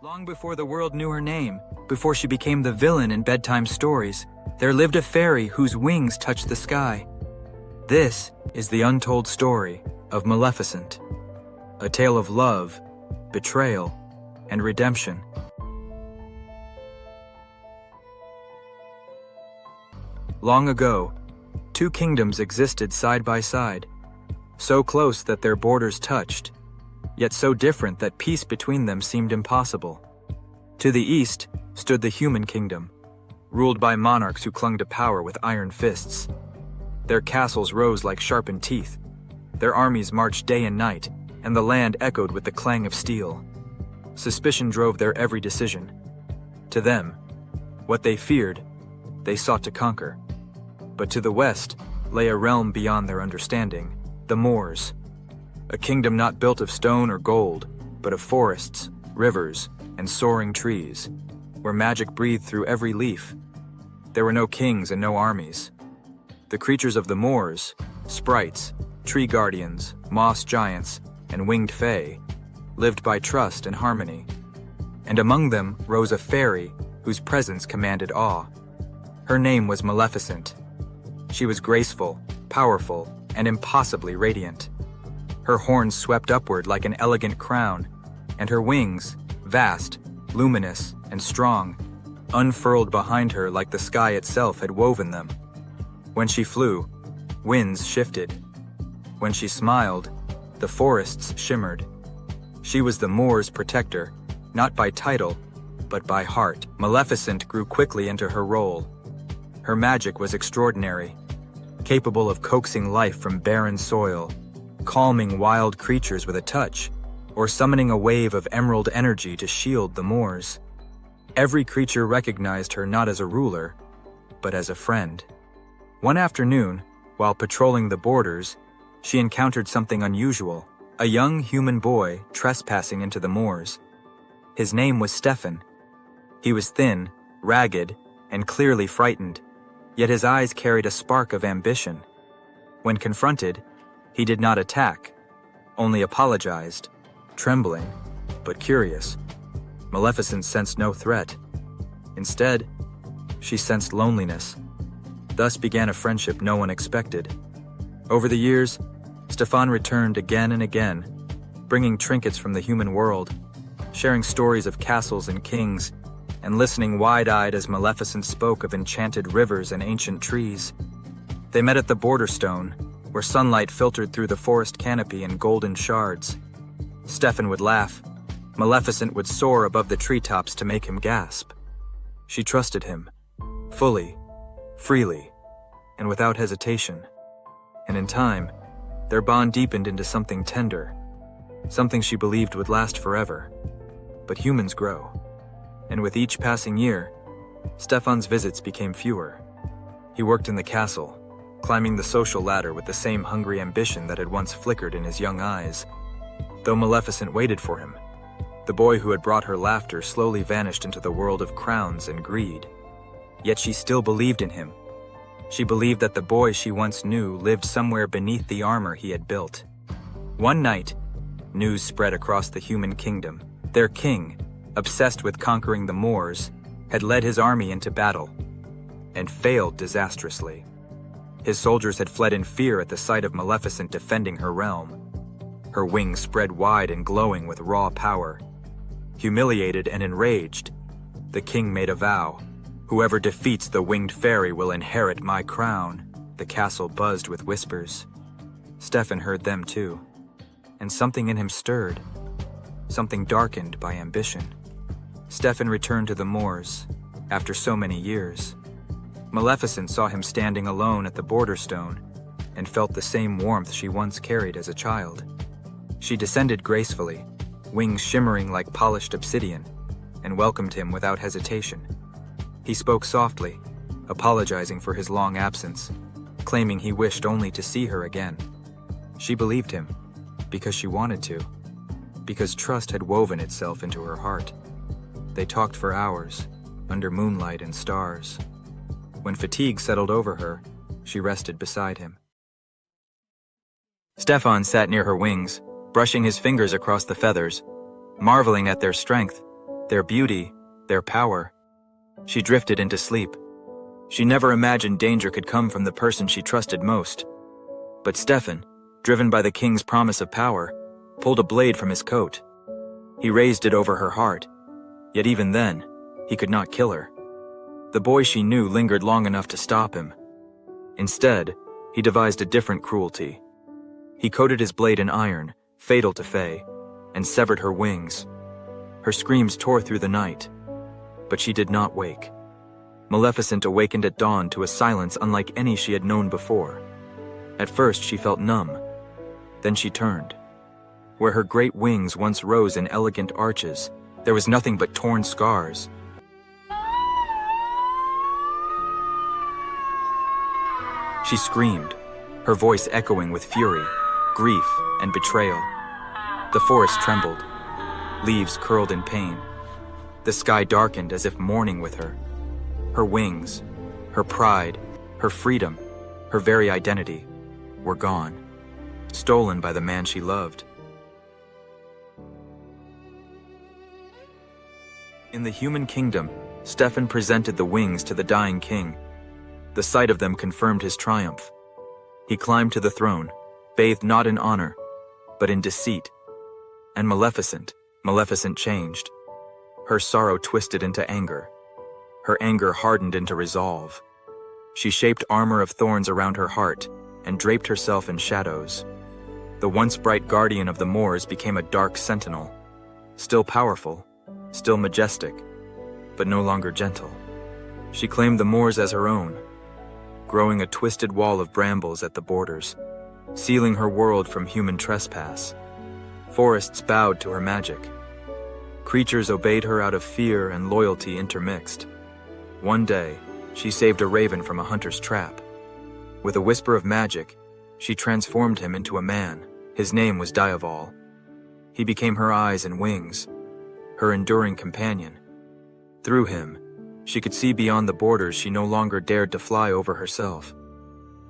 Long before the world knew her name, before she became the villain in bedtime stories, there lived a fairy whose wings touched the sky. This is the untold story of Maleficent, a tale of love, betrayal, and redemption. Long ago, two kingdoms existed side by side, so close that their borders touched, yet so different that peace between them seemed impossible. To the east stood the human kingdom, ruled by monarchs who clung to power with iron fists. Their castles rose like sharpened teeth, their armies marched day and night, and the land echoed with the clang of steel. Suspicion drove their every decision. To them, what they feared, they sought to conquer. But to the west lay a realm beyond their understanding, the Moors. A kingdom not built of stone or gold, but of forests, rivers, and soaring trees, where magic breathed through every leaf. There were no kings and no armies. The creatures of the Moors, sprites, tree guardians, moss giants, and winged fae, lived by trust and harmony. And among them rose a fairy whose presence commanded awe. Her name was Maleficent. She was graceful, powerful, and impossibly radiant. Her horns swept upward like an elegant crown, and her wings, vast, luminous, and strong, unfurled behind her like the sky itself had woven them. When she flew, winds shifted. When she smiled, the forests shimmered. She was the Moors' protector, not by title, but by heart. Maleficent grew quickly into her role. Her magic was extraordinary, capable of coaxing life from barren soil, calming wild creatures with a touch, or summoning a wave of emerald energy to shield the Moors. Every creature recognized her not as a ruler, but as a friend. One afternoon, while patrolling the borders, she encountered something unusual, a young human boy trespassing into the Moors. His name was Stefan. He was thin, ragged, and clearly frightened, yet his eyes carried a spark of ambition. When confronted, he did not attack, only apologized, trembling, but curious. Maleficent sensed no threat. Instead, she sensed loneliness. Thus began a friendship no one expected. Over the years, Stefan returned again and again, bringing trinkets from the human world, sharing stories of castles and kings, and listening wide-eyed as Maleficent spoke of enchanted rivers and ancient trees. They met at the border stone, where sunlight filtered through the forest canopy in golden shards. Stefan would laugh. Maleficent would soar above the treetops to make him gasp. She trusted him, fully, freely, and without hesitation. And in time, their bond deepened into something tender, something she believed would last forever. But humans grow, and with each passing year, Stefan's visits became fewer. He worked in the castle, climbing the social ladder with the same hungry ambition that had once flickered in his young eyes. Though Maleficent waited for him, the boy who had brought her laughter slowly vanished into the world of crowns and greed. Yet she still believed in him. She believed that the boy she once knew lived somewhere beneath the armor he had built. One night, news spread across the human kingdom. Their king, obsessed with conquering the Moors, had led his army into battle, and failed disastrously. His soldiers had fled in fear at the sight of Maleficent defending her realm. Her wings spread wide and glowing with raw power. Humiliated and enraged, the king made a vow. Whoever defeats the winged fairy will inherit my crown. The castle buzzed with whispers. Stefan heard them too, and something in him stirred, something darkened by ambition. Stefan returned to the Moors after so many years. Maleficent saw him standing alone at the border stone and felt the same warmth she once carried as a child. She descended gracefully, wings shimmering like polished obsidian, and welcomed him without hesitation. He spoke softly, apologizing for his long absence, claiming he wished only to see her again. She believed him, because she wanted to, because trust had woven itself into her heart. They talked for hours, under moonlight and stars. When fatigue settled over her, she rested beside him. Stefan sat near her wings, brushing his fingers across the feathers, marveling at their strength. their beauty, their power. She drifted into sleep. She never imagined danger could come from the person she trusted most. But Stefan, driven by the king's promise of power, pulled a blade from his coat. He raised it over her heart, yet even then, he could not kill her. The boy she knew lingered long enough to stop him. Instead, he devised a different cruelty. He coated his blade in iron, fatal to Faye, and severed her wings. Her screams tore through the night, but she did not wake. Maleficent awakened at dawn to a silence unlike any she had known before. At first she felt numb. Then she turned. Where her great wings once rose in elegant arches, there was nothing but torn scars. She screamed, her voice echoing with fury, grief, and betrayal. The forest trembled. Leaves curled in pain. The sky darkened as if mourning with her. Her wings, her pride, her freedom, her very identity were gone, stolen by the man she loved. In the human kingdom, Stefan presented the wings to the dying king. The sight of them confirmed his triumph. He climbed to the throne, bathed not in honor, but in deceit. And Maleficent changed. Her sorrow twisted into anger. Her anger hardened into resolve. She shaped armor of thorns around her heart and draped herself in shadows. The once bright guardian of the moors became a dark sentinel, still powerful, still majestic, but no longer gentle. She claimed the moors as her own, growing a twisted wall of brambles at the borders, sealing her world from human trespass. Forests bowed to her magic. Creatures obeyed her out of fear and loyalty intermixed. One day, she saved a raven from a hunter's trap. With a whisper of magic, she transformed him into a man. His name was Diaval. He became her eyes and wings, her enduring companion. Through him, she could see beyond the borders she no longer dared to fly over herself.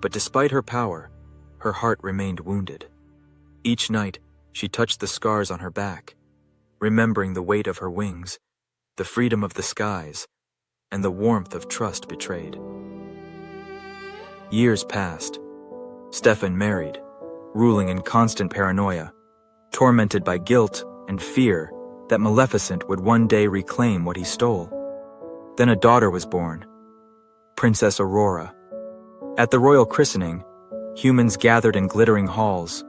But despite her power, her heart remained wounded. Each night, she touched the scars on her back, remembering the weight of her wings, the freedom of the skies, and the warmth of trust betrayed. Years passed. Stefan married, ruling in constant paranoia, tormented by guilt and fear that Maleficent would one day reclaim what he stole. Then a daughter was born, Princess Aurora. At the royal christening, humans gathered in glittering halls,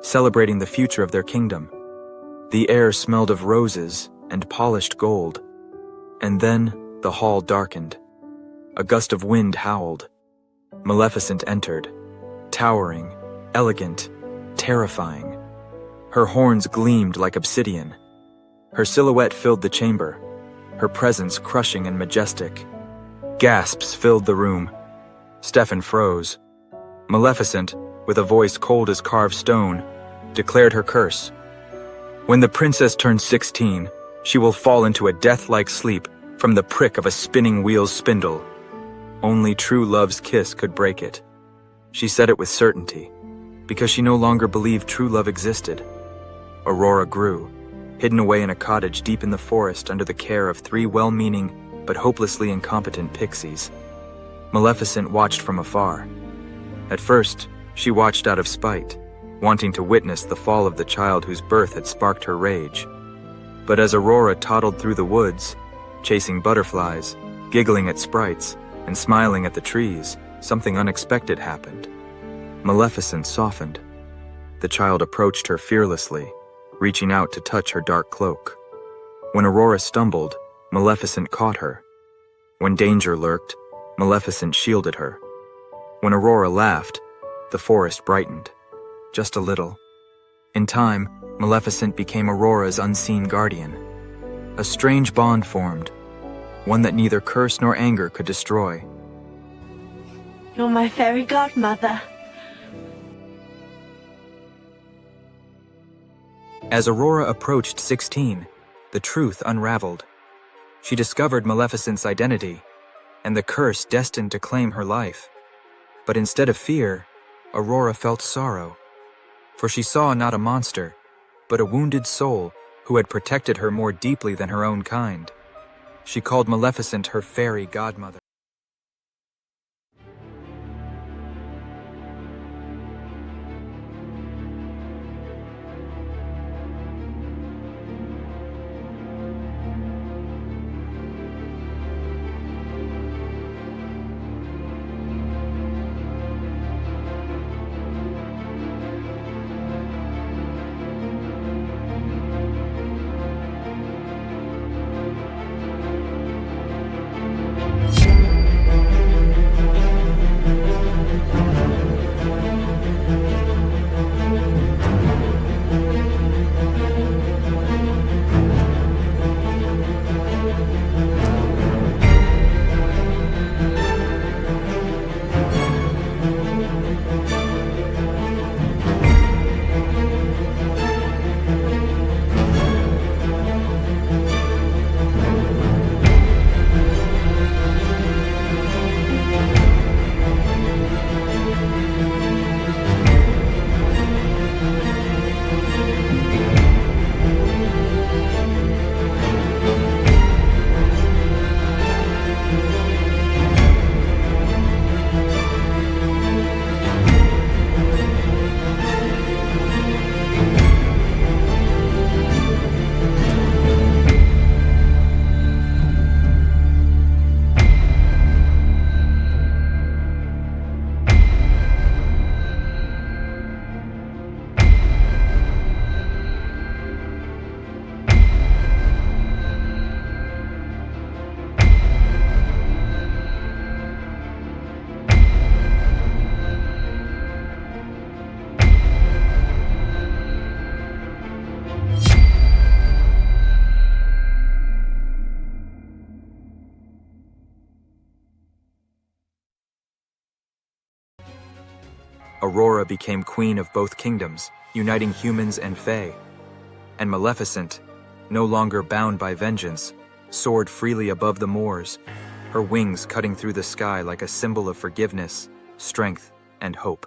celebrating the future of their kingdom. The air smelled of roses and polished gold. And then the hall darkened. A gust of wind howled. Maleficent entered, towering, elegant, terrifying. Her horns gleamed like obsidian. Her silhouette filled the chamber, her presence crushing and majestic. Gasps filled the room. Stefan froze. Maleficent, with a voice cold as carved stone, declared her curse. When the princess turns 16, she will fall into a death-like sleep from the prick of a spinning wheel's spindle. Only true love's kiss could break it. She said it with certainty, because she no longer believed true love existed. Aurora grew, hidden away in a cottage deep in the forest under the care of 3 well-meaning but hopelessly incompetent pixies. Maleficent watched from afar. At first, she watched out of spite, wanting to witness the fall of the child whose birth had sparked her rage. But as Aurora toddled through the woods, chasing butterflies, giggling at sprites, and smiling at the trees, something unexpected happened. Maleficent softened. The child approached her fearlessly, reaching out to touch her dark cloak. When Aurora stumbled, Maleficent caught her. When danger lurked, Maleficent shielded her. When Aurora laughed, the forest brightened. Just a little. In time, Maleficent became Aurora's unseen guardian. A strange bond formed, one that neither curse nor anger could destroy. You're my fairy godmother. As Aurora approached 16, the truth unraveled. She discovered Maleficent's identity, and the curse destined to claim her life. But instead of fear, Aurora felt sorrow. For she saw not a monster, but a wounded soul who had protected her more deeply than her own kind. She called Maleficent her fairy godmother. Aurora became queen of both kingdoms, uniting humans and fae. And Maleficent, no longer bound by vengeance, soared freely above the moors, her wings cutting through the sky like a symbol of forgiveness, strength, and hope.